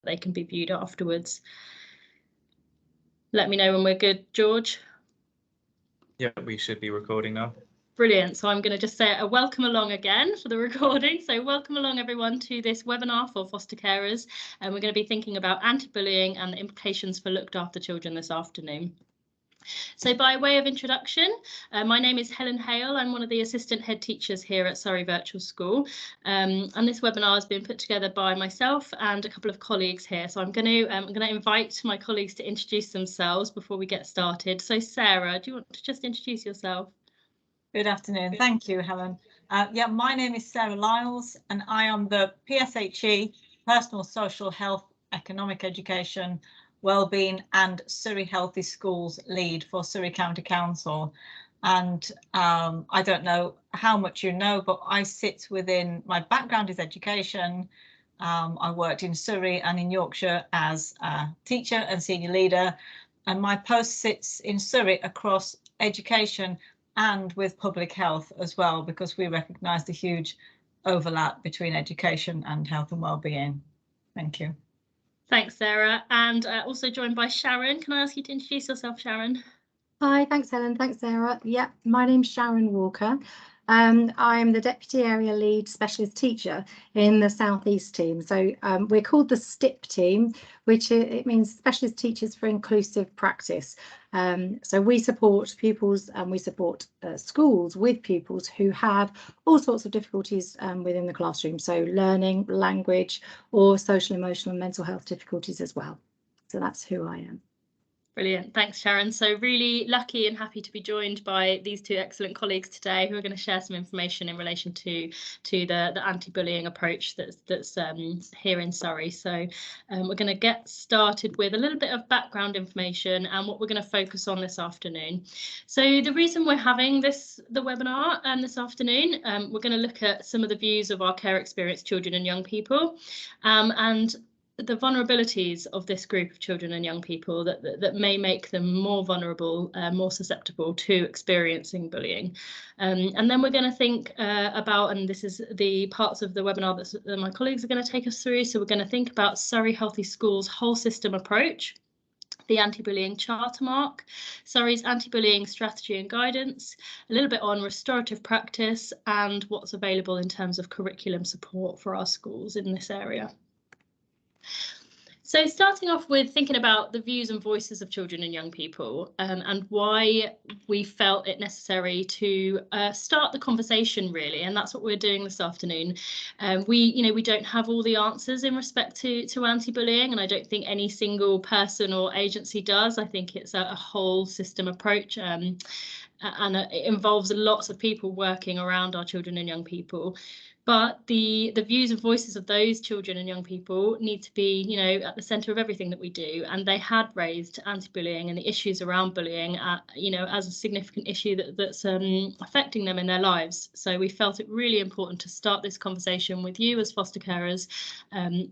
they can be viewed afterwards. Let me know when we're good, George. Yeah, we should be recording now. Brilliant. So I'm going to just say a welcome along again for the recording. So welcome along everyone to this webinar for foster carers. And we're going to be thinking about anti-bullying and the implications for looked after children this afternoon. So by way of introduction, my name is Helen Hale. I'm one of the assistant head teachers here at Surrey Virtual School. And this webinar has been put together by myself and a couple of colleagues here. So I'm going to invite my colleagues to introduce themselves before we get started. So Sarah, do you want to just introduce yourself? Good afternoon. Thank you, Helen. Yeah, my name is Sarah Lyles and I am the PSHE, Personal Social Health, Economic Education, Wellbeing and Surrey Healthy Schools lead for Surrey County Council. And I don't know how much you know, but I sit within, my background is education. I worked in Surrey and in Yorkshire as a teacher and senior leader. And my post sits in Surrey across education and with public health as well, because we recognise the huge overlap between education and health and wellbeing. Thank you. Thanks, Sarah. And also joined by Sharon. Can I ask you to introduce yourself, Sharon? Hi, thanks, Helen. Thanks, Sarah. Yeah, my name's Sharon Walker. I'm the Deputy Area Lead Specialist Teacher in the South East team. So we're called the STIP team, which it means Specialist Teachers for Inclusive Practice. So we support pupils and we support schools with pupils who have all sorts of difficulties within the classroom. So learning, language, or social, emotional and mental health difficulties as well. So that's who I am. Brilliant. Thanks, Sharon. So really lucky and happy to be joined by these two excellent colleagues today who are going to share some information in relation to the anti-bullying approach that's here in Surrey. So we're going to get started with a little bit of background information and what we're going to focus on this afternoon. So the reason we're having the webinar this afternoon, we're going to look at some of the views of our care experienced children and young people and the vulnerabilities of this group of children and young people that may make them more vulnerable, more susceptible to experiencing bullying. And then we're going to think about, and this is the parts of the webinar that my colleagues are going to take us through. So we're going to think about Surrey Healthy Schools' whole system approach, the anti-bullying charter mark, Surrey's anti-bullying strategy and guidance, a little bit on restorative practice and what's available in terms of curriculum support for our schools in this area. So starting off with thinking about the views and voices of children and young people and why we felt it necessary to start the conversation, really, and that's what we're doing this afternoon. We don't have all the answers in respect to anti-bullying, and I don't think any single person or agency does. I think it's a whole system approach and it involves lots of people working around our children and young people. But the views and voices of those children and young people need to be, at the centre of everything that we do. And they had raised anti-bullying and the issues around bullying, as a significant issue that's affecting them in their lives. So we felt it really important to start this conversation with you as foster carers and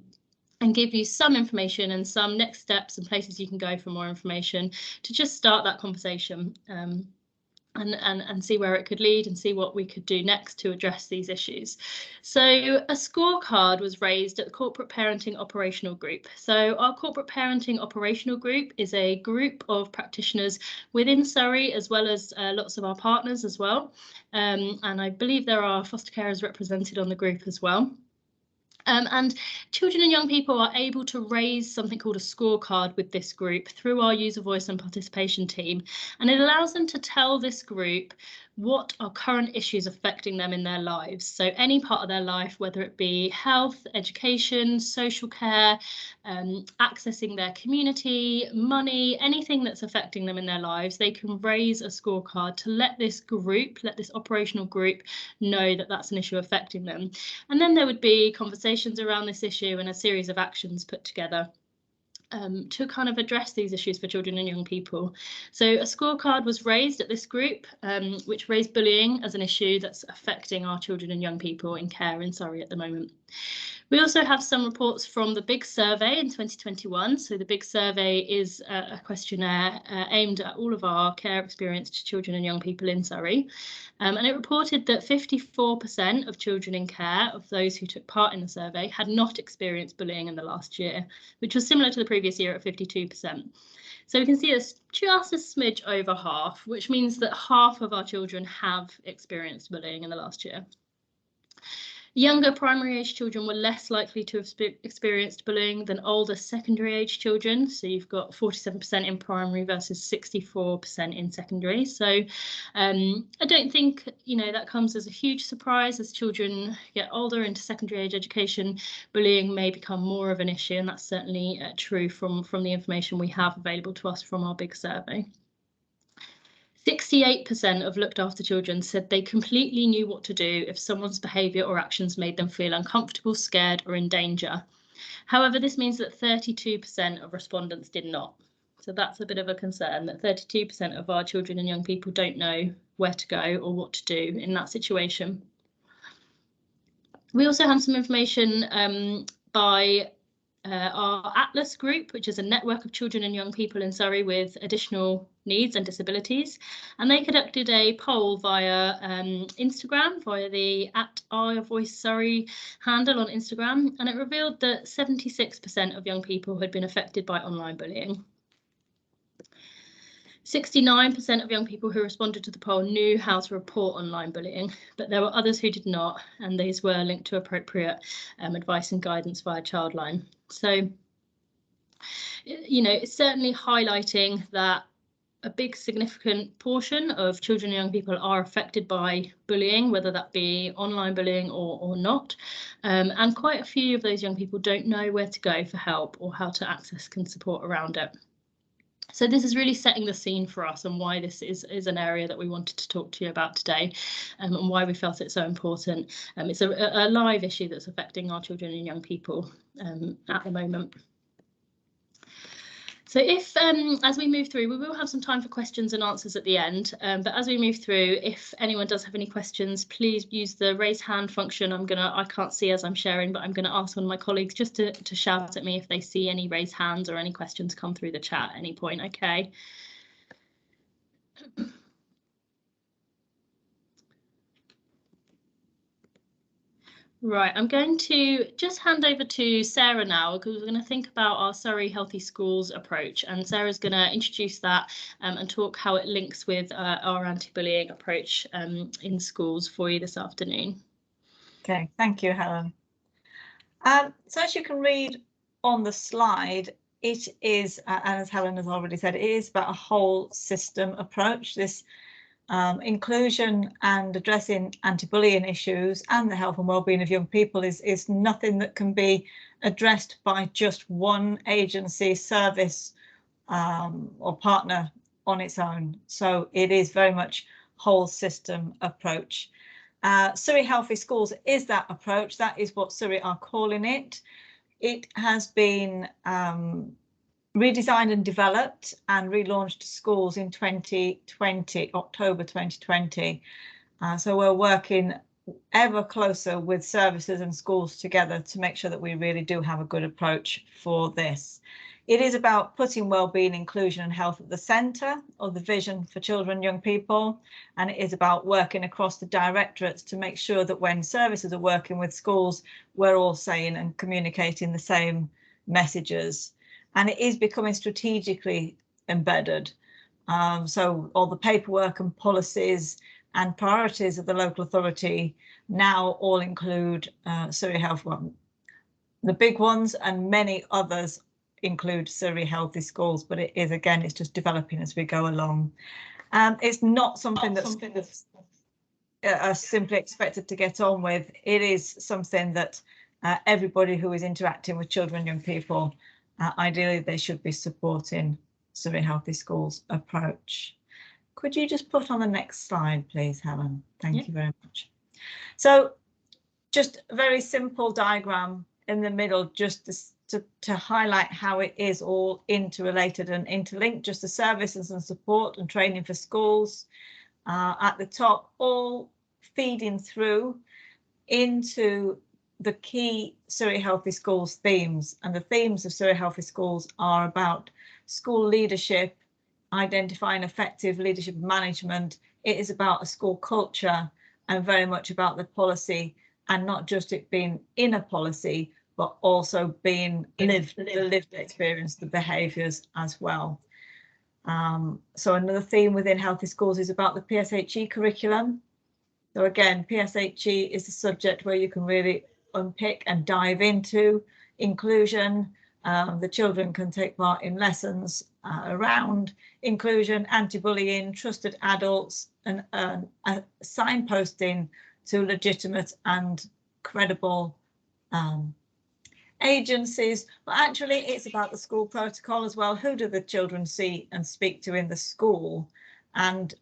give you some information and some next steps and places you can go for more information to just start that conversation. And see where it could lead and see what we could do next to address these issues. So a scorecard was raised at the Corporate Parenting Operational Group. So our Corporate Parenting Operational Group is a group of practitioners within Surrey, as well as lots of our partners as well. And I believe there are foster carers represented on the group as well. And children and young people are able to raise something called a scorecard with this group through our user voice and participation team. And it allows them to tell this group what are current issues affecting them in their lives. So any part of their life, whether it be health, education, social care, accessing their community, money, anything that's affecting them in their lives, they can raise a scorecard to let this operational group know that that's an issue affecting them. And then there would be conversations around this issue and a series of actions put together. to kind of address these issues for children and young people. So a scorecard was raised at this group, which raised bullying as an issue that's affecting our children and young people in care in Surrey at the moment. We also have some reports from the Big Survey in 2021. So the Big Survey is a questionnaire aimed at all of our care experienced children and young people in Surrey. And it reported that 54% of children in care, of those who took part in the survey, had not experienced bullying in the last year, which was similar to the previous year at 52%. So we can see it's just a smidge over half, which means that half of our children have experienced bullying in the last year. Younger primary age children were less likely to have experienced bullying than older secondary age children. So you've got 47% in primary versus 64% in secondary. So I don't think, that comes as a huge surprise. As children get older into secondary age education, bullying may become more of an issue. And that's certainly true from the information we have available to us from our big survey. 68% of looked after children said they completely knew what to do if someone's behaviour or actions made them feel uncomfortable, scared or in danger. However, this means that 32% of respondents did not. So that's a bit of a concern, that 32% of our children and young people don't know where to go or what to do in that situation. We also have some information by our Atlas group, which is a network of children and young people in Surrey with additional needs and disabilities, and they conducted a poll via Instagram, via the @OurVoiceSurrey handle on Instagram, and it revealed that 76% of young people had been affected by online bullying. 69% of young people who responded to the poll knew how to report online bullying, but there were others who did not, and these were linked to appropriate advice and guidance via Childline. So, it's certainly highlighting that a big significant portion of children and young people are affected by bullying, whether that be online bullying or not. And quite a few of those young people don't know where to go for help or how to access support around it. So this is really setting the scene for us and why this is an area that we wanted to talk to you about today, and why we felt it so important. It's a live issue that's affecting our children and young people at the moment. So if, as we move through, we will have some time for questions and answers at the end, but as we move through, if anyone does have any questions, please use the raise hand function. I can't see as I'm sharing, but I'm going to ask one of my colleagues just to shout at me if they see any raised hands or any questions come through the chat at any point, okay? Right, I'm going to just hand over to Sarah now, because we're going to think about our Surrey Healthy Schools approach, and Sarah's going to introduce that and talk how it links with our anti-bullying approach in schools for you this afternoon. Okay, thank you, Helen. So as you can read on the slide, it is, and as Helen has already said, it is about a whole system approach. This inclusion and addressing anti-bullying issues and the health and well-being of young people is nothing that can be addressed by just one agency, service or partner on its own. So it is very much whole system approach. Surrey Healthy Schools is that approach. That is what Surrey are calling it. It has been redesigned and developed and relaunched to schools in 2020, October 2020. So we're working ever closer with services and schools together to make sure that we really do have a good approach for this. It is about putting wellbeing, inclusion and health at the centre of the vision for children and young people. And it is about working across the directorates to make sure that when services are working with schools, we're all saying and communicating the same messages. And it is becoming strategically embedded. So all the paperwork and policies and priorities of the local authority now all include Surrey Health. The big ones and many others include Surrey Healthy Schools, but it is, again, it's just developing as we go along. It's not something that's simply expected to get on with. It is something that everybody who is interacting with children and young people, ideally they should be supporting Surrey Healthy Schools approach. Could you just put on the next slide, please, Helen? Thank you very much. So just a very simple diagram in the middle, just to highlight how it is all interrelated and interlinked, just the services and support and training for schools at the top, all feeding through into the key Surrey Healthy Schools themes. And the themes of Surrey Healthy Schools are about school leadership, identifying effective leadership management. It is about a school culture and very much about the policy, and not just it being in a policy, but also being lived, the lived experience, the behaviours as well. So another theme within Healthy Schools is about the PSHE curriculum. So again, PSHE is a subject where you can really unpick and dive into inclusion. The children can take part in lessons around inclusion, anti-bullying, trusted adults, and signposting to legitimate and credible agencies. But actually it's about the school protocol as well. Who do the children see and speak to in the school, and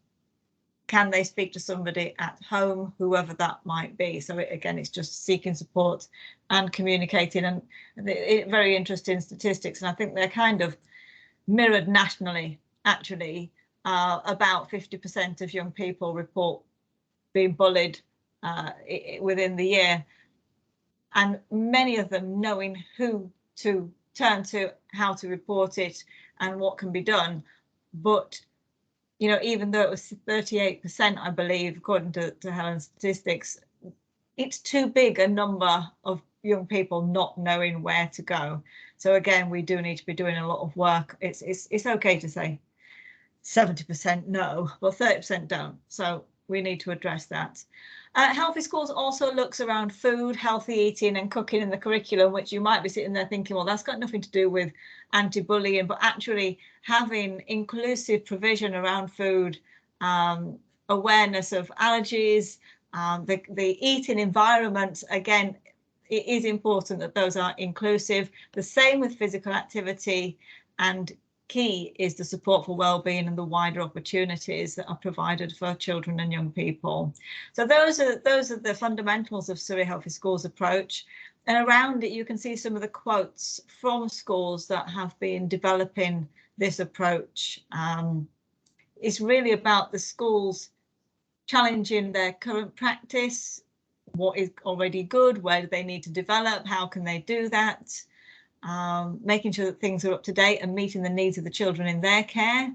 can they speak to somebody at home, whoever that might be? So again, it's just seeking support and communicating, and very interesting statistics, and I think they're kind of mirrored nationally. Actually, about 50% of young people report being bullied within the year, and many of them knowing who to turn to, how to report it, and what can be done. But you know, even though it was 38%, I believe, according to Helen's statistics, it's too big a number of young people not knowing where to go. So again, we do need to be doing a lot of work. It's okay to say 70% no, but 30% don't. So we need to address that. Healthy Schools also looks around food, healthy eating and cooking in the curriculum, which you might be sitting there thinking, well, that's got nothing to do with anti-bullying, but actually having inclusive provision around food, awareness of allergies, the eating environment. Again, it is important that those are inclusive. The same with physical activity, and key is the support for well-being and the wider opportunities that are provided for children and young people. So those are the fundamentals of Surrey Healthy Schools approach. And around it, you can see some of the quotes from schools that have been developing this approach. It's really about the schools challenging their current practice, what is already good, where do they need to develop, how can they do that? Making sure that things are up to date and meeting the needs of the children in their care,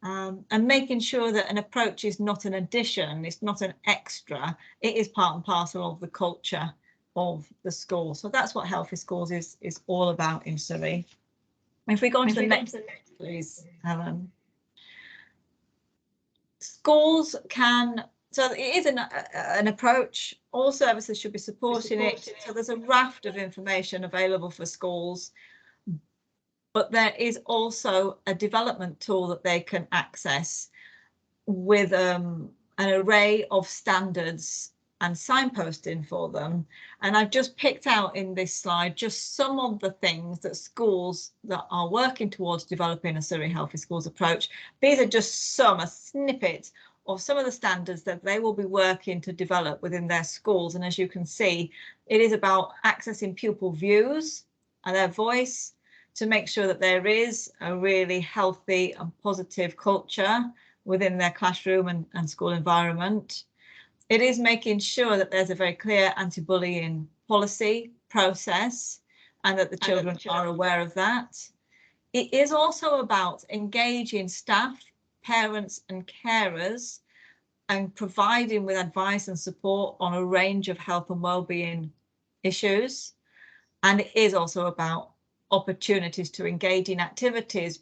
and making sure that an approach is not an addition, it's not an extra, it is part and parcel of the culture of the school. So that's what Healthy Schools is all about in Surrey. If we go on to the next, please, Helen. Schools can, so it is an approach, all services should be supporting it. So there's a raft of information available for schools, but there is also a development tool that they can access with an array of standards and signposting for them. And I've just picked out in this slide just some of the things that schools that are working towards developing a Surrey Healthy Schools approach. These are just a snippet of some of the standards that they will be working to develop within their schools. And as you can see, it is about accessing pupil views and their voice to make sure that there is a really healthy and positive culture within their classroom and school environment. It is making sure that there's a very clear anti-bullying policy process and that the children are aware of that. It is also about engaging staff, parents and carers and providing with advice and support on a range of health and well-being issues. And it is also about opportunities to engage in activities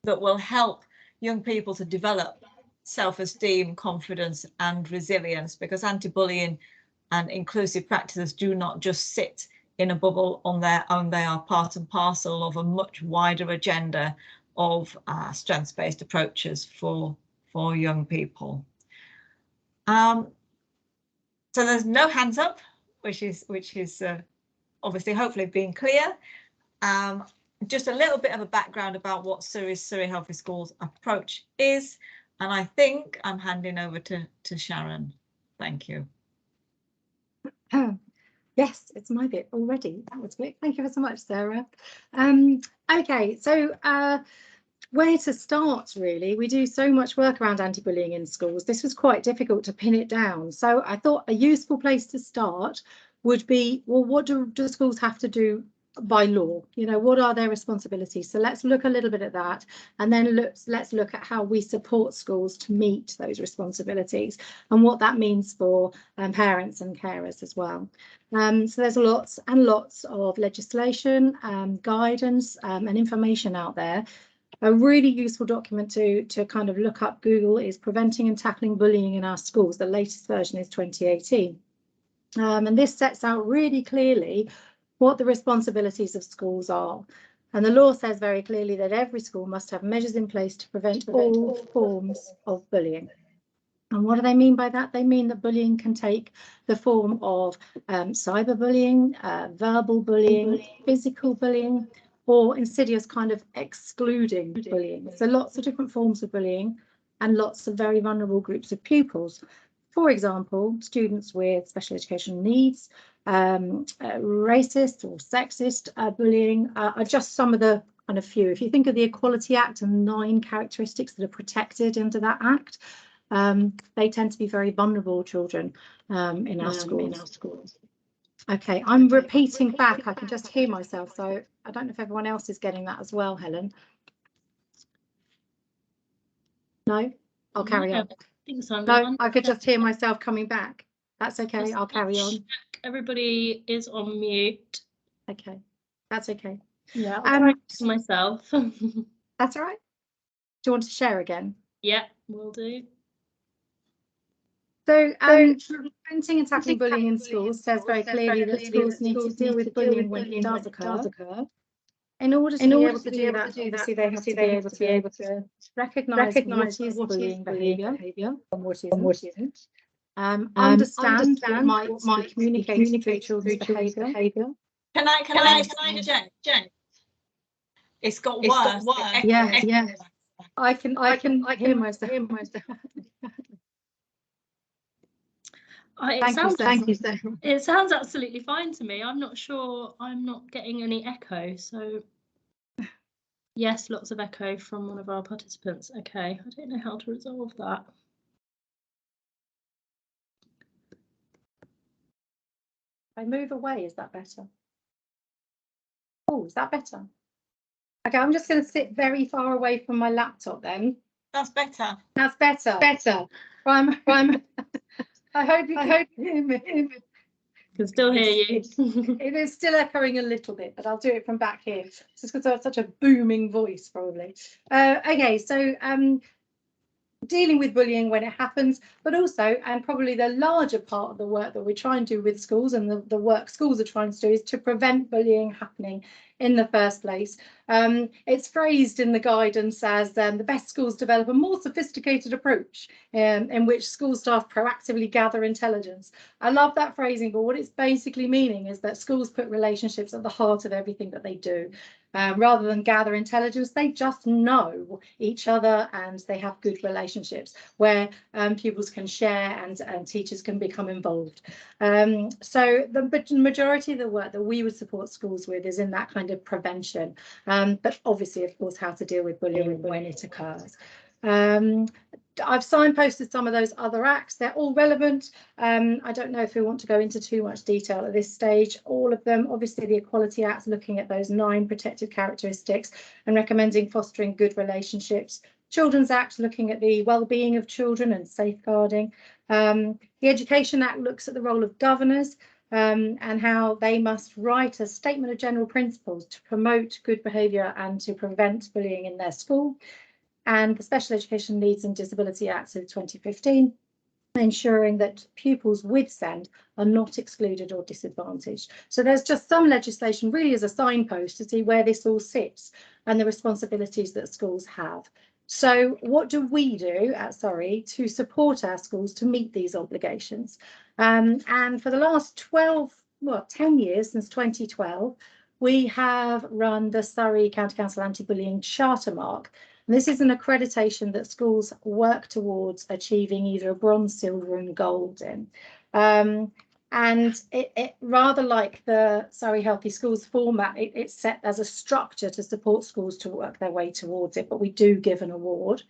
that will help young people to develop self-esteem, confidence and resilience, because anti-bullying and inclusive practices do not just sit in a bubble on their own. They are part and parcel of a much wider agenda of strengths-based approaches for young people. So there's no hands up, which is obviously hopefully being clear. Just a little bit of a background about what Surrey Healthy Schools approach is, and I think I'm handing over to Sharon. Thank you. Yes, it's my bit already. That was quick. Thank you so much, Sarah. Okay, so where to start, really? We do so much work around anti-bullying in schools. This was quite difficult to pin it down. So I thought a useful place to start would be, well, what do schools have to do by law? You know, what are their responsibilities? So let's look a little bit at that, and then let's look at how we support schools to meet those responsibilities and what that means for parents and carers as well. So there's lots and lots of legislation, guidance and information out there. A really useful document to kind of look up Google is Preventing and Tackling Bullying in Our Schools. The latest version is 2018. And this sets out really clearly what the responsibilities of schools are. And the law says very clearly that every school must have measures in place to prevent all forms of bullying. And what do they mean by that? They mean that bullying can take the form of cyberbullying, verbal bullying, physical bullying, or insidious kind of excluding bullying. So lots of different forms of bullying and lots of very vulnerable groups of pupils. For example, students with special educational needs, racist or sexist bullying are just some of the kind of few. If you think of the Equality Act and 9 characteristics that are protected under that act, they tend to be very vulnerable children in our schools. Okay, I'm repeating back. I can just hear myself, so I don't know if everyone else is getting that as well, Helen. No? I'll carry on. I think so. No, I could just hear myself coming back. That's okay, I'll carry on. Everybody is on mute. Okay, that's okay. Yeah, I'll try to myself. That's all right. Do you want to share again? Yeah, will do. So, preventing and tackling bullying in schools says very clearly that schools need to deal with bullying when it does occur. In order to be able to do that, obviously they have to be able to recognise what is bullying behaviour and what isn't. Understand what might be communicated through children's behaviour. Can I Jen? It's got worse. Yeah. I can hear myself. It sounds absolutely fine to me. I'm not sure. I'm not getting any echo. So yes, lots of echo from one of our participants. Okay, I don't know how to resolve that. I move away, is that better? Oh, is that better? Okay, I'm just going to sit very far away from my laptop then. That's better. That's better. I hope you can hear me. Can still hear you. It is still echoing a little bit, but I'll do it from back here. Just because I have such a booming voice, probably. Okay, so dealing with bullying when it happens, but also, and probably the larger part of the work that we try and do with schools and the work schools are trying to do is to prevent bullying happening in the first place. It's phrased in the guidance as the best schools develop a more sophisticated approach in which school staff proactively gather intelligence. I love that phrasing, but what it's basically meaning is that schools put relationships at the heart of everything that they do. Rather than gather intelligence, they just know each other and they have good relationships where pupils can share and teachers can become involved. So the majority of the work that we would support schools with is in that kind of prevention, but obviously, of course, how to deal with bullying when it occurs. I've signposted some of those other acts. They're all relevant. I don't know if we want to go into too much detail at this stage. All of them, obviously the Equality Act, looking at those 9 protected characteristics and recommending fostering good relationships. Children's Act, looking at the well-being of children and safeguarding. The Education Act looks at the role of governors and how they must write a statement of general principles to promote good behaviour and to prevent bullying in their school. And the Special Education Needs and Disability Act of 2015, ensuring that pupils with SEND are not excluded or disadvantaged. So there's just some legislation really as a signpost to see where this all sits and the responsibilities that schools have. So what do we do at Surrey to support our schools to meet these obligations? And for the last 10 years, since 2012, we have run the Surrey County Council Anti-Bullying Charter Mark. And this is an accreditation that schools work towards achieving either a bronze, silver and gold in. And it rather like the Surrey Healthy Schools format, it's set as a structure to support schools to work their way towards it, but we do give an award.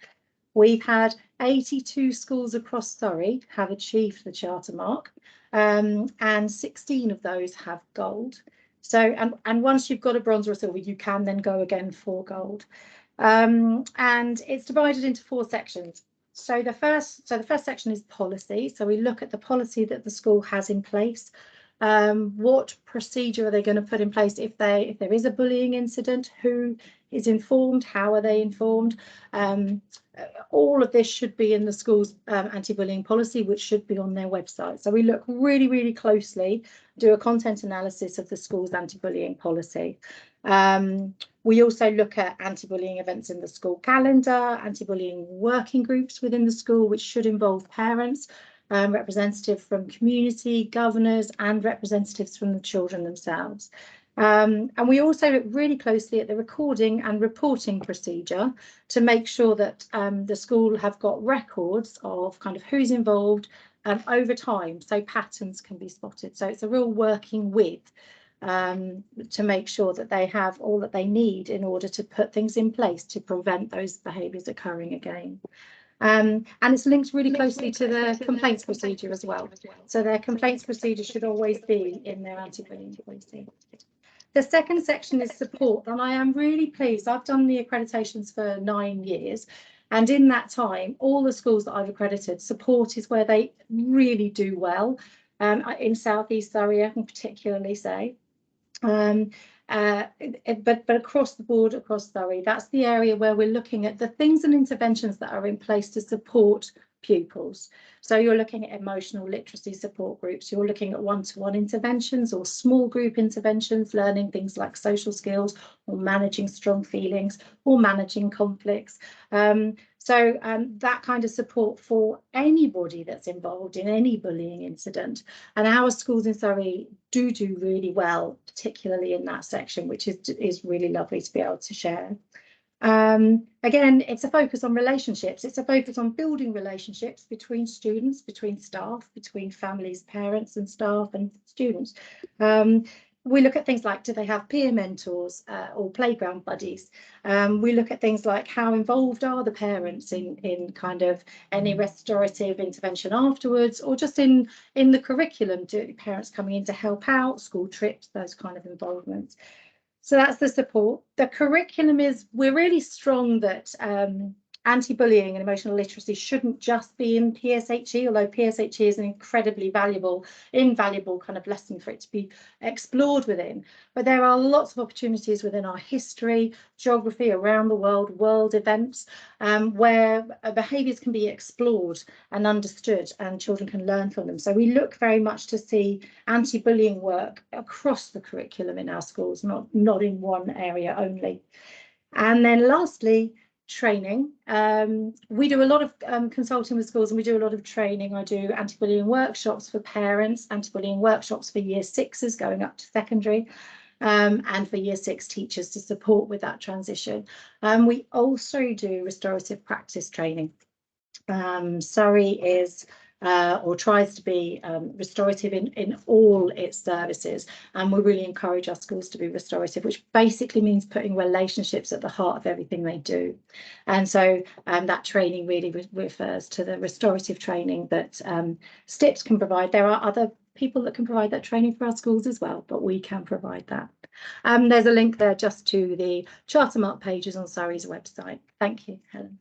We've had 82 schools across Surrey have achieved the charter mark, and 16 of those have gold. So, and once you've got a bronze or a silver, you can then go again for gold. And it's divided into 4 sections. So the first section is policy. So we look at the policy that the school has in place. What procedure are they going to put in place if there is a bullying incident? Who is informed? How are they informed? All of this should be in the school's anti-bullying policy, which should be on their website. So we look really, really closely, do a content analysis of the school's anti-bullying policy. We also look at anti-bullying events in the school calendar, anti-bullying working groups within the school, which should involve parents, representatives from community, governors, and representatives from the children themselves. And we also look really closely at the recording and reporting procedure to make sure that the school have got records of kind of who's involved over time, so patterns can be spotted. So it's a real working with to make sure that they have all that they need in order to put things in place to prevent those behaviours occurring again. And it's linked really closely to the complaints procedure as well. So their complaints procedure should always be in their anti-bullying policy. The second section is support, and I am really pleased. I've done the accreditations for 9 years, and in that time, all the schools that I've accredited, support is where they really do well. In South East Surrey, I can particularly say. But across the board, across Surrey, that's the area where we're looking at the things and interventions that are in place to support pupils. So you're looking at emotional literacy support groups, you're looking at one-to-one interventions or small group interventions, learning things like social skills or managing strong feelings or managing conflicts. So that kind of support for anybody that's involved in any bullying incident. And our schools in Surrey do really well, particularly in that section, which is really lovely to be able to share. Again, it's a focus on relationships. It's a focus on building relationships between students, between staff, between families, parents and staff and students. We look at things like, do they have peer mentors or playground buddies? We look at things like how involved are the parents in kind of any restorative intervention afterwards, or just in the curriculum, do parents coming in to help out, school trips, those kind of involvements. So that's the support. The curriculum is, we're really strong that anti-bullying and emotional literacy shouldn't just be in PSHE, although PSHE is an incredibly invaluable kind of lesson for it to be explored within. But there are lots of opportunities within our history, geography, around the world events, where behaviours can be explored and understood and children can learn from them. So we look very much to see anti-bullying work across the curriculum in our schools, not in one area only. And then lastly, training. We do a lot of consulting with schools and we do a lot of training. I do anti-bullying workshops for parents, anti-bullying workshops for year 6s going up to secondary, and for year 6 teachers to support with that transition. We also do restorative practice training. Surrey is or tries to be restorative in all its services, and we really encourage our schools to be restorative, which basically means putting relationships at the heart of everything they do. And so that training really refers to the restorative training that STIPs can provide. There are other people that can provide that training for our schools as well, but we can provide that. There's a link there just to the charter mark pages on Surrey's website. Thank you, Helen.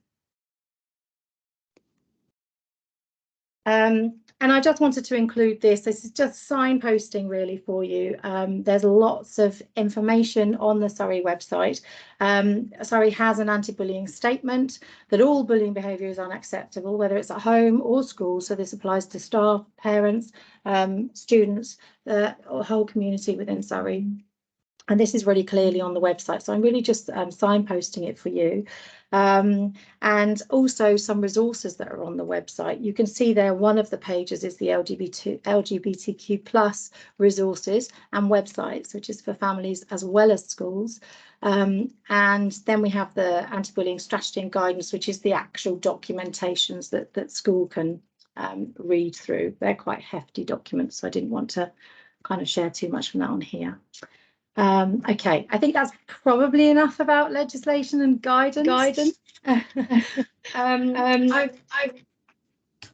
And I just wanted to include this. This is just signposting really for you. There's lots of information on the Surrey website. Surrey has an anti-bullying statement that all bullying behaviour is unacceptable, whether it's at home or school. So this applies to staff, parents, students, or whole community within Surrey. And this is really clearly on the website. So I'm really just signposting it for you. And also some resources that are on the website. You can see there one of the pages is the LGBTQ plus resources and websites, which is for families as well as schools. And then we have the anti-bullying strategy and guidance, which is the actual documentations that school can read through. They're quite hefty documents, so I didn't want to kind of share too much from that on here. Okay, I think that's probably enough about legislation and guidance. I'm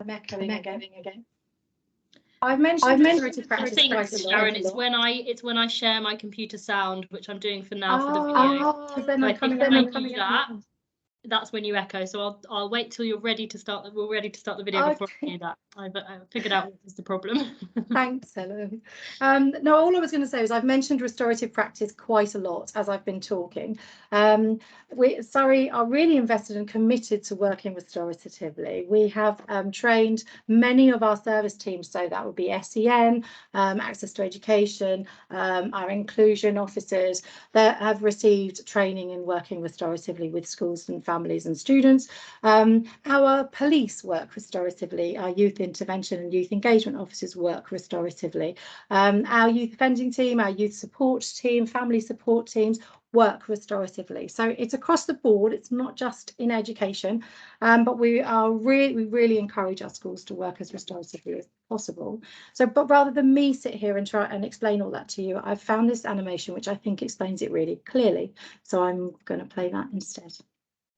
echoing again. I've mentioned restorative practice I think, quite a lot. Sharon, it's when I share my computer sound, which I'm doing for now for the video. Then I I'm think coming when up. I do that, that's when you echo. So I'll wait till you're ready to start. We're ready to start the video before I do that. I've figured out what is the problem. Thanks, Helen. No, all I was going to say is I've mentioned restorative practice quite a lot as I've been talking. Surrey are really invested and committed to working restoratively. We have trained many of our service teams, so that would be SEN, access to education, our inclusion officers that have received training in working restoratively with schools and families and students. Our police work restoratively, our youth intervention and youth engagement officers work restoratively. Our youth offending team, our youth support team, family support teams work restoratively. So it's across the board, it's not just in education, but we really encourage our schools to work as restoratively as possible. So, but rather than me sit here and try and explain all that to you, I've found this animation which I think explains it really clearly. So I'm going to play that instead.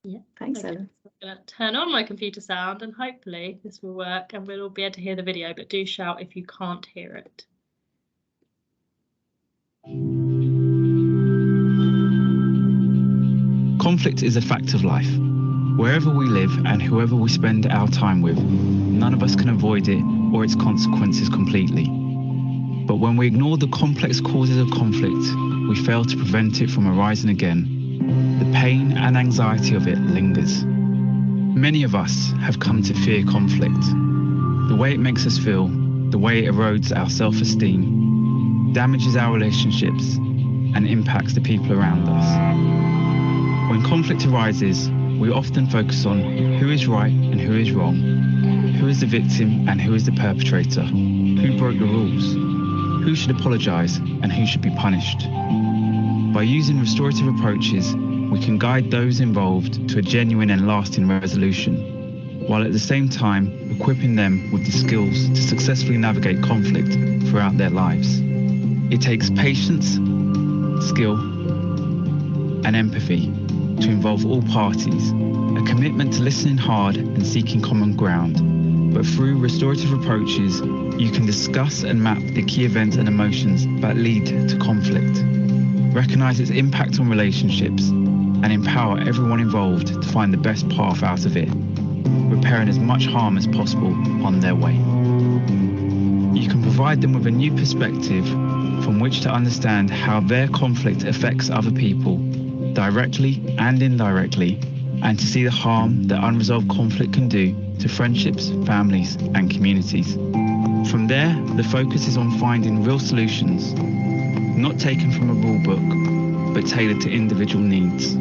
Yeah, thanks, Ellen. I'm going to turn on my computer sound and hopefully this will work and we'll all be able to hear the video, but do shout if you can't hear it. Conflict is a fact of life. Wherever we live and whoever we spend our time with, none of us can avoid it or its consequences completely. But when we ignore the complex causes of conflict, we fail to prevent it from arising again. The pain and anxiety of it lingers. Many of us have come to fear conflict. The way it makes us feel, the way it erodes our self-esteem, damages our relationships, and impacts the people around us. When conflict arises, we often focus on who is right and who is wrong, who is the victim and who is the perpetrator, who broke the rules, who should apologise and who should be punished. By using restorative approaches, we can guide those involved to a genuine and lasting resolution, while at the same time equipping them with the skills to successfully navigate conflict throughout their lives. It takes patience, skill, and empathy to involve all parties, a commitment to listening hard and seeking common ground. But through restorative approaches, you can discuss and map the key events and emotions that lead to conflict, recognise its impact on relationships, and empower everyone involved to find the best path out of it, repairing as much harm as possible on their way. You can provide them with a new perspective from which to understand how their conflict affects other people, directly and indirectly, and to see the harm that unresolved conflict can do to friendships, families, and communities. From there, the focus is on finding real solutions, not taken from a rule book, but tailored to individual needs.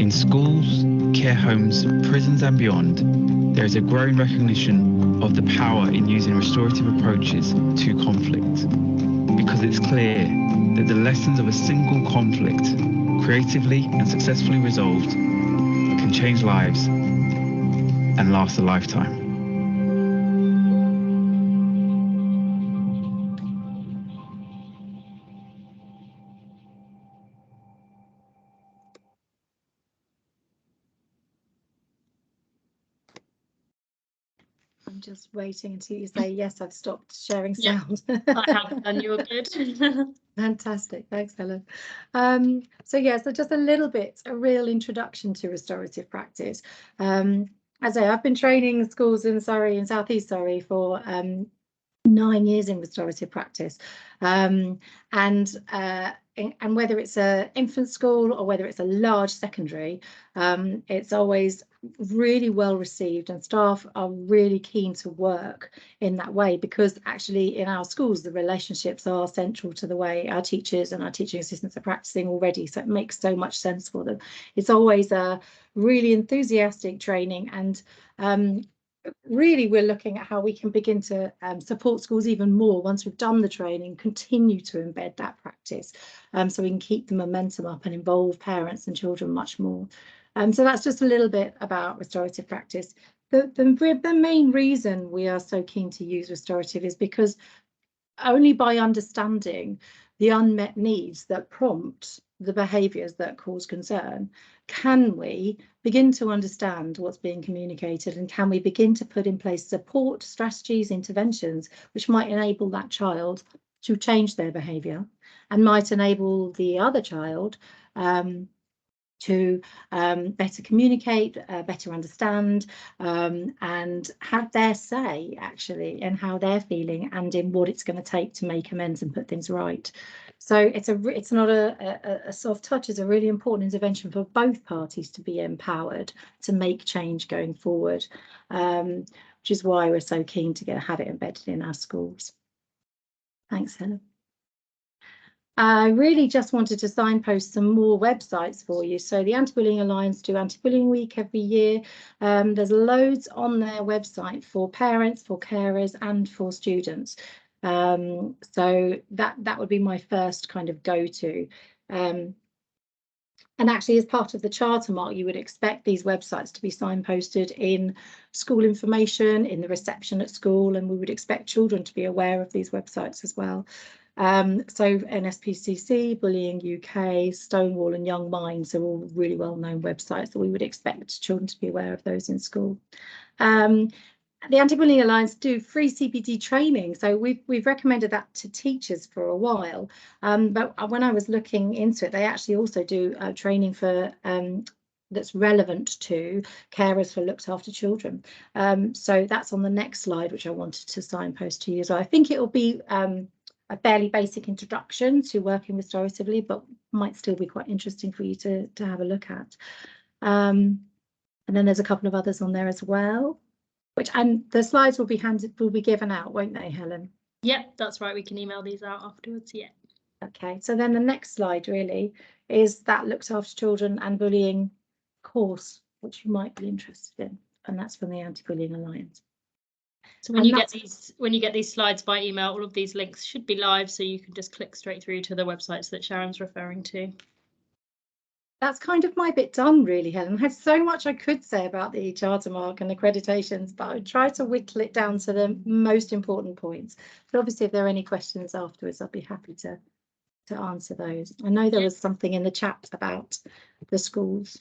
In schools, care homes, prisons and beyond, there is a growing recognition of the power in using restorative approaches to conflict, because it's clear that the lessons of a single conflict, creatively and successfully resolved, can change lives and last a lifetime. I'm just waiting until you say, yes, I've stopped sharing sound. I have, and you're good. Fantastic, thanks, Helen. So just a little bit, a real introduction to restorative practice. As I say, I've been training schools in Surrey, in South East Surrey, for 9 years in restorative practice, and whether it's an infant school or whether it's a large secondary, it's always really well received, and staff are really keen to work in that way, because actually in our schools the relationships are central to the way our teachers and our teaching assistants are practicing already, so it makes so much sense for them. It's always a really enthusiastic training, and really we're looking at how we can begin to support schools even more once we've done the training, continue to embed that practice, so we can keep the momentum up and involve parents and children much more. So that's just a little bit about restorative practice. The main reason we are so keen to use restorative is because only by understanding the unmet needs that prompt the behaviours that cause concern can we begin to understand what's being communicated, and can we begin to put in place support strategies, interventions which might enable that child to change their behaviour and might enable the other child to better communicate, better understand, and have their say actually in how they're feeling and in what it's going to take to make amends and put things right. So it's not a soft touch. It's a really important intervention for both parties to be empowered to make change going forward, which is why we're so keen to have it embedded in our schools. Thanks, Helen. I really just wanted to signpost some more websites for you. So the Anti-Bullying Alliance do Anti-Bullying Week every year. There's loads on their website for parents, for carers and for students. So that would be my first kind of go-to. And actually, as part of the charter mark, you would expect these websites to be signposted in school information, in the reception at school, and we would expect children to be aware of these websites as well. So NSPCC, Bullying UK, Stonewall and Young Minds are all really well-known websites that we would expect children to be aware of those in school. The Anti-Bullying Alliance do free CPD training, so we've recommended that to teachers for a while, but when I was looking into it, they actually also do training for that's relevant to carers for looked after children. So that's on the next slide, which I wanted to signpost to you. So I think it will be a fairly basic introduction to working restoratively, but might still be quite interesting for you to have a look at. And then there's a couple of others on there as well, and the slides will be given out, won't they, Helen? Yep, that's right. We can email these out afterwards. Yeah. Okay, so then the next slide really is that looked after children and bullying course, which you might be interested in, and that's from the Anti-Bullying Alliance. So when you get these slides by email, all of these links should be live, so you can just click straight through to the websites that Sharon's referring to. That's kind of my bit done, really, Helen. I had so much I could say about the charter mark and accreditations, but I tried to whittle it down to the most important points. But obviously, if there are any questions afterwards, I'll be happy to answer those. I know there was something in the chat about the schools.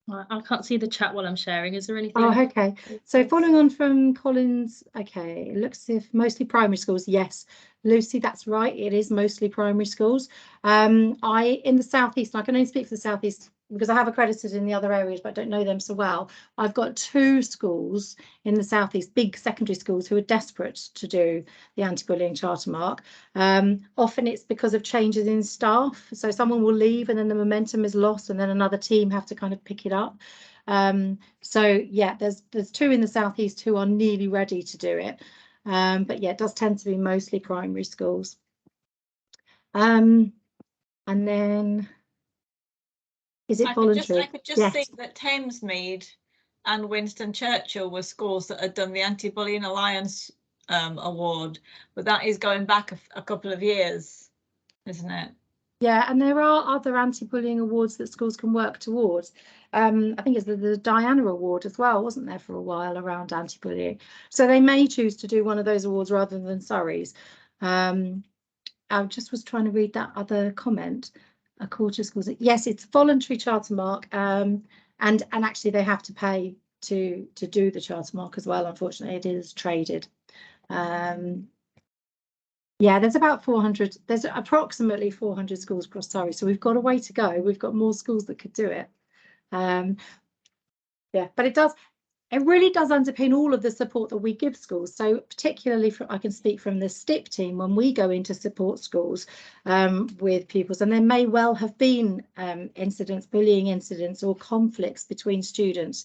I can't see the chat while I'm sharing. Is there anything? Oh, okay. So following on from Colin's, okay, it looks as if mostly primary schools. Yes, Lucy, that's right. It is mostly primary schools. In the southeast, I can only speak for the southeast because I have accredited in the other areas, but I don't know them so well. I've got 2 schools in the southeast, big secondary schools, who are desperate to do the anti-bullying charter mark. Often it's because of changes in staff. So someone will leave and then the momentum is lost, and then another team have to kind of pick it up. So yeah, there's 2 in the southeast who are nearly ready to do it. But yeah, it does tend to be mostly primary schools. And then, is it voluntary? I could just see that Thamesmead and Winston Churchill were schools that had done the Anti-Bullying Alliance award, but that is going back a couple of years, isn't it? Yeah, and there are other anti-bullying awards that schools can work towards. I think it's the Diana Award as well, wasn't there, for a while around anti-bullying. So they may choose to do one of those awards rather than Surrey's. I just was trying to read that other comment. A quarter schools. Yes, it's voluntary charter mark, and actually they have to pay to do the charter mark as well. Unfortunately, it is traded. Yeah, there's about 400. There's approximately 400 schools across Surrey, so we've got a way to go. We've got more schools that could do it. Yeah, but it really does underpin all of the support that we give schools. So particularly, I can speak from the STIP team when we go in to support schools with pupils, and there may well have been incidents, bullying incidents or conflicts between the students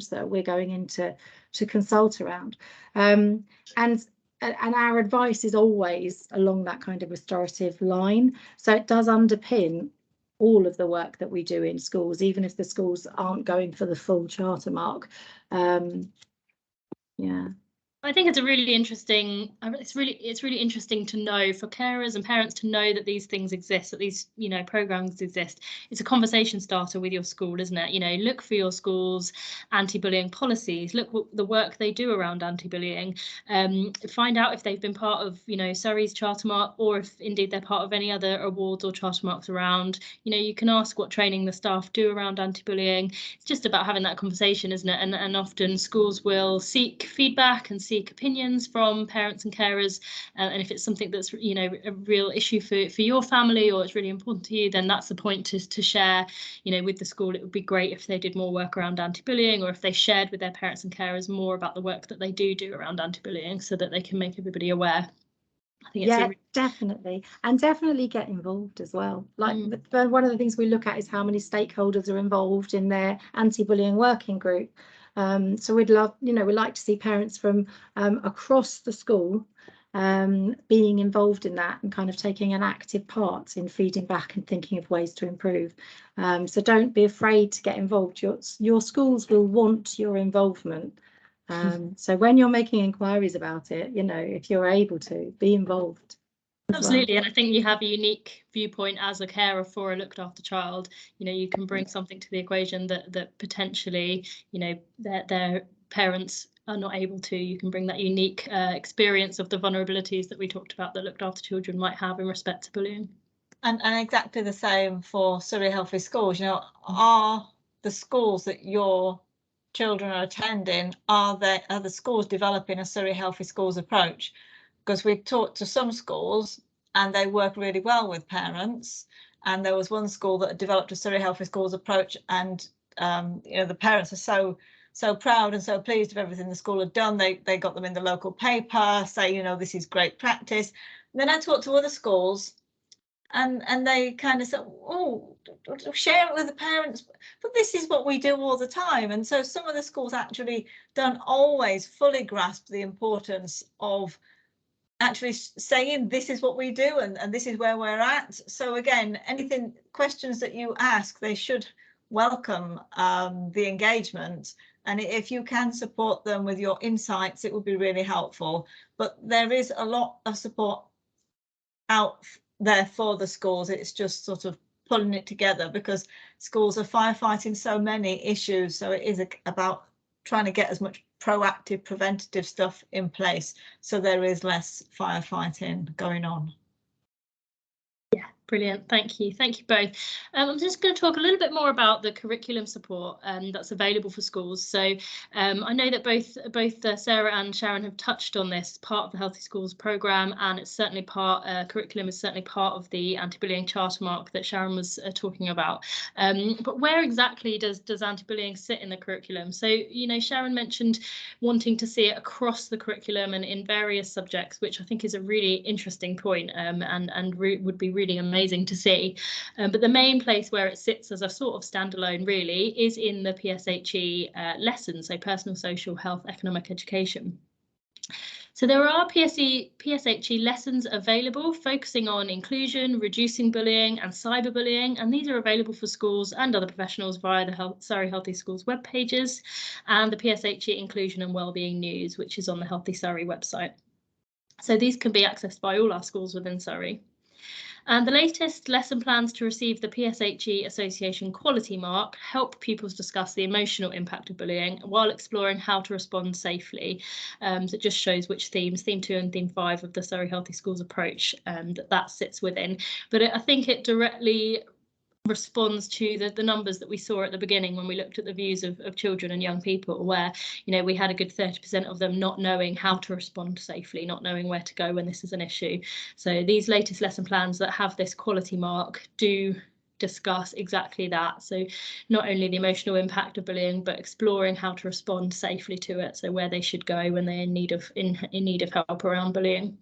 that we're going in to consult around. And our advice is always along that kind of restorative line. So it does underpin all of the work that we do in schools, even if the schools aren't going for the full charter mark. Yeah. I think it's a really interesting. It's really interesting to know for carers and parents to know that these things exist, that these programs exist. It's a conversation starter with your school, isn't it? Look for your school's anti-bullying policies. Look what the work they do around anti-bullying. Find out if they've been part of Surrey's Charter Mark, or if indeed they're part of any other awards or charter marks around. You can ask what training the staff do around anti-bullying. It's just about having that conversation, isn't it? And often schools will seek feedback and seek opinions from parents and carers, and if it's something that's a real issue for your family, or it's really important to you, then that's the point to share with the school. It would be great if they did more work around anti-bullying, or if they shared with their parents and carers more about the work that they do around anti-bullying, so that they can make everybody aware. I think it's definitely, and definitely get involved as well. Like one of the things we look at is how many stakeholders are involved in their anti-bullying working group. So we'd like to see parents from across the school being involved in that and kind of taking an active part in feeding back and thinking of ways to improve. So don't be afraid to get involved. Your schools will want your involvement. So when you're making inquiries about it, if you're able to be involved. Absolutely, and I think you have a unique viewpoint as a carer for a looked after child. You can bring something to the equation that potentially their parents are not able to. You can bring that unique experience of the vulnerabilities that we talked about that looked after children might have in respect to bullying. And exactly the same for Surrey Healthy Schools. Are the schools that your children are attending, are the schools developing a Surrey Healthy Schools approach? Because we've talked to some schools and they work really well with parents. And there was one school that developed a Surrey Healthy Schools approach, and the parents are so proud and so pleased with everything the school had done. They got them in the local paper, say, this is great practice. And then I talked to other schools, and they kind of said, oh, share it with the parents, but this is what we do all the time. And so some of the schools actually don't always fully grasp the importance of actually saying this is what we do and this is where we're at. So again, questions that you ask, they should welcome the engagement, and if you can support them with your insights, it would be really helpful. But there is a lot of support out there for the schools. It's just sort of pulling it together, because schools are firefighting so many issues, so it is about trying to get as much proactive preventative stuff in place so there is less firefighting going on. Yeah, brilliant. Thank you both. I'm just going to talk a little bit more about the curriculum support that's available for schools. So I know that both Sarah and Sharon have touched on this part of the Healthy Schools programme, and it's certainly curriculum is certainly part of the anti-bullying charter mark that Sharon was talking about. But where exactly does anti-bullying sit in the curriculum? So Sharon mentioned wanting to see it across the curriculum and in various subjects, which I think is a really interesting point, and would be really amazing to see. But the main place where it sits as a sort of standalone really is in the PSHE lessons, so personal, social, health, economic education. So there are PSHE lessons available focusing on inclusion, reducing bullying and cyberbullying, and these are available for schools and other professionals via the Surrey Healthy Schools web pages and the PSHE Inclusion and Wellbeing News, which is on the Healthy Surrey website. So these can be accessed by all our schools within Surrey. And the latest lesson plans to receive the PSHE Association Quality Mark help pupils discuss the emotional impact of bullying while exploring how to respond safely. So it just shows which themes, theme 2 and theme 5 of the Surrey Healthy Schools approach, that sits within. But I think it directly responds to the numbers that we saw at the beginning when we looked at the views of children and young people, where we had a good 30% of them not knowing how to respond safely, not knowing where to go when this is an issue. So these latest lesson plans that have this quality mark do discuss exactly that. So not only the emotional impact of bullying, but exploring how to respond safely to it, so where they should go when they're in need of help around bullying.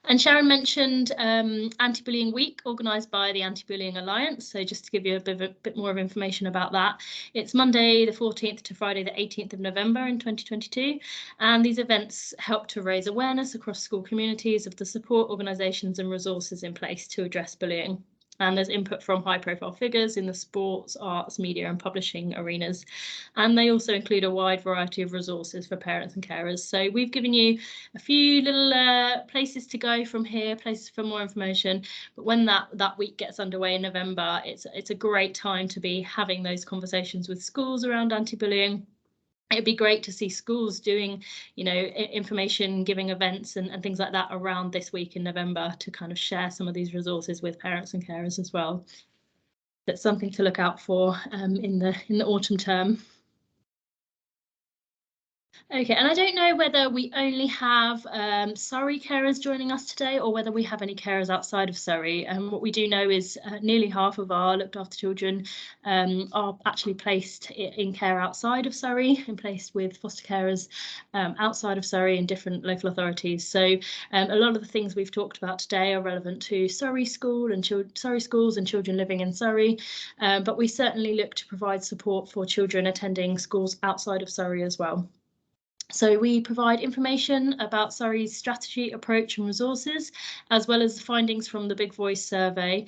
And Sharon mentioned Anti-Bullying Week, organised by the Anti-Bullying Alliance. So just to give you a bit more of information about that, it's Monday the 14th to Friday the 18th of November in 2022. And these events help to raise awareness across school communities of the support, organisations and resources in place to address bullying. And there's input from high profile figures in the sports, arts, media and publishing arenas. And they also include a wide variety of resources for parents and carers. So we've given you a few little places to go from here, places for more information. But when that week gets underway in November, it's a great time to be having those conversations with schools around anti-bullying. It'd be great to see schools doing, information giving events and things like that around this week in November to kind of share some of these resources with parents and carers as well. That's something to look out for in the autumn term. Okay, and I don't know whether we only have Surrey carers joining us today or whether we have any carers outside of Surrey. And what we do know is nearly half of our looked after children are actually placed in care outside of Surrey and placed with foster carers outside of Surrey in different local authorities. So a lot of the things we've talked about today are relevant to Surrey School and Surrey schools and children living in Surrey, but we certainly look to provide support for children attending schools outside of Surrey as well. So we provide information about Surrey's strategy, approach and resources, as well as the findings from the Big Voice survey.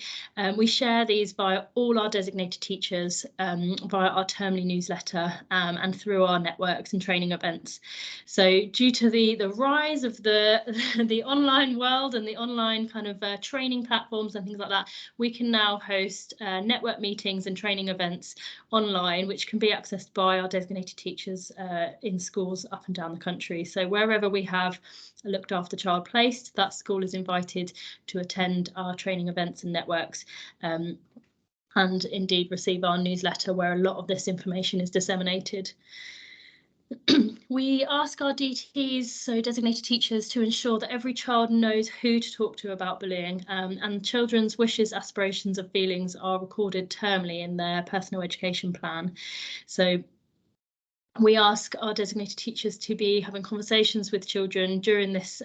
We share these via all our designated teachers, via our termly newsletter and through our networks and training events. So due to the rise of the online world and the online kind of training platforms and things like that, we can now host network meetings and training events online, which can be accessed by our designated teachers in schools up and down the country. So wherever we have a looked after child placed, that school is invited to attend our training events and networks, and indeed receive our newsletter where a lot of this information is disseminated. We ask our DTs, so designated teachers, to ensure that every child knows who to talk to about bullying, and children's wishes, aspirations and feelings are recorded termly in their personal education plan. So we ask our designated teachers to be having conversations with children during this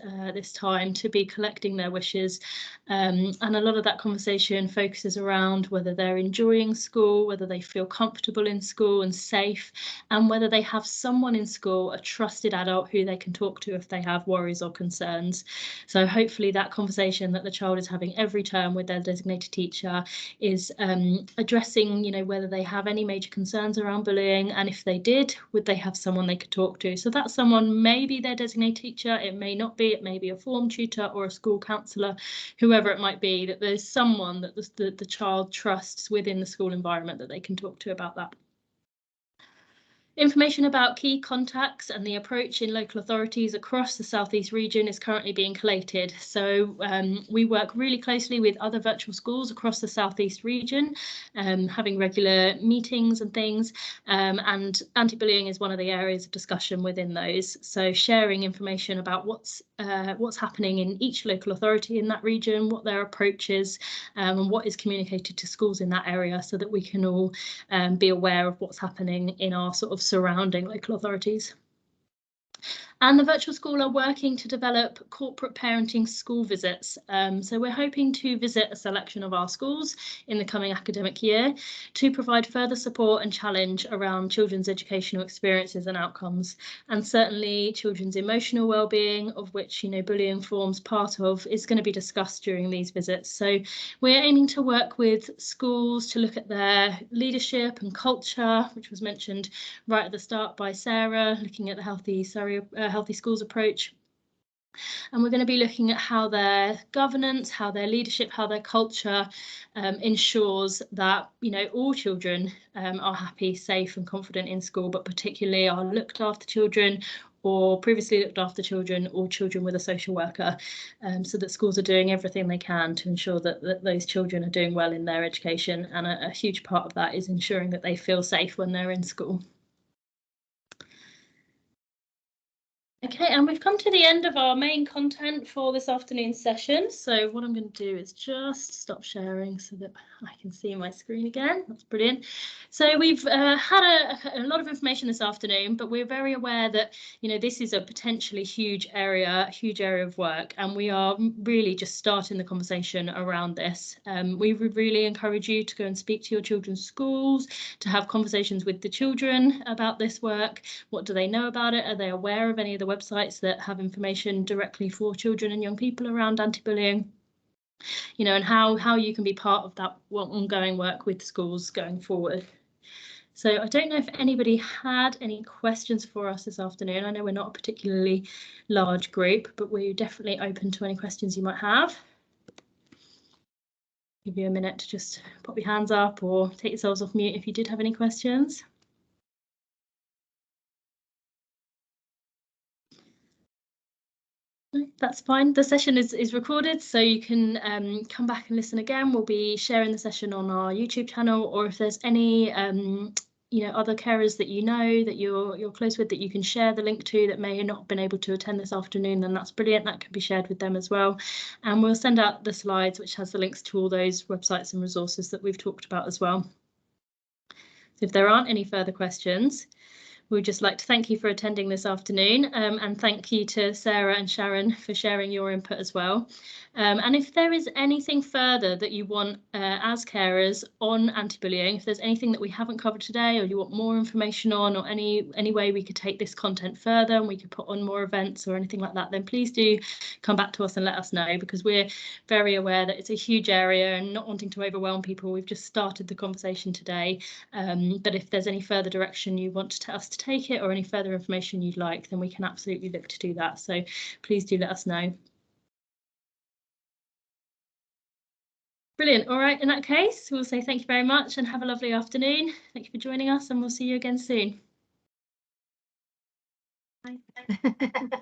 time, to be collecting their wishes, and a lot of that conversation focuses around whether they're enjoying school, whether they feel comfortable in school and safe, and whether they have someone in school, a trusted adult who they can talk to if they have worries or concerns. So hopefully that conversation that the child is having every term with their designated teacher is addressing, whether they have any major concerns around bullying, and if they did, would they have someone they could talk to. So that someone may be their designated teacher, it may not be, it may be a form tutor or a school counsellor, whoever it might be, that there's someone that the child trusts within the school environment that they can talk to about that. Information about key contacts and the approach in local authorities across the South East region is currently being collated. So we work really closely with other virtual schools across the South East region, having regular meetings and things, and anti-bullying is one of the areas of discussion within those. So sharing information about what's happening in each local authority in that region, what their approach is, and what is communicated to schools in that area, so that we can all be aware of what's happening in our sort of surrounding local authorities. And the virtual school are working to develop corporate parenting school visits. So we're hoping to visit a selection of our schools in the coming academic year to provide further support and challenge around children's educational experiences and outcomes, and certainly children's emotional well-being, of which bullying forms part of, is going to be discussed during these visits. So we're aiming to work with schools to look at their leadership and culture, which was mentioned right at the start by Sarah, looking at the Healthy Schools approach. And we're going to be looking at how their governance, how their leadership, how their culture ensures that all children are happy, safe and confident in school, but particularly are looked after children, or previously looked after children, or children with a social worker, so that schools are doing everything they can to ensure that those children are doing well in their education. And a huge part of that is ensuring that they feel safe when they're in school. Okay, and we've come to the end of our main content for this afternoon's session. So what I'm going to do is just stop sharing so that I can see my screen again. That's brilliant. So we've had a lot of information this afternoon, but we're very aware that this is a potentially huge area of work, and we are really just starting the conversation around this. We would really encourage you to go and speak to your children's schools, to have conversations with the children about this work. What do they know about it? Are they aware of any of the websites that have information directly for children and young people around anti-bullying? you know, and how you can be part of that ongoing work with schools going forward. So I don't know if anybody had any questions for us this afternoon. I know we're not a particularly large group, but we're definitely open to any questions you might have. Give you a minute to just pop your hands up or take yourselves off mute if you did have any questions. No, that's fine. The session is recorded, so you can come back and listen again. We'll be sharing the session on our YouTube channel, or if there's any you know, other carers that you know that you're close with that you can share the link to that may have not been able to attend this afternoon, then that's brilliant. That can be shared with them as well. And we'll send out the slides, which has the links to all those websites and resources that we've talked about as well. So if there aren't any further questions, we'd just like to thank you for attending this afternoon, and thank you to Sarah and Sharon for sharing your input as well. And if there is anything further that you want as carers on anti-bullying, if there's anything that we haven't covered today or you want more information on, or any way we could take this content further and we could put on more events or anything like that, then please do come back to us and let us know, because we're very aware that it's a huge area and not wanting to overwhelm people. We've just started the conversation today, but if there's any further direction you want us to take it, or any further information you'd like, then we can absolutely look to do that. So please do let us know. Brilliant. All right, in that case, we'll say thank you very much and have a lovely afternoon. Thank you for joining us, and we'll see you again soon. Bye.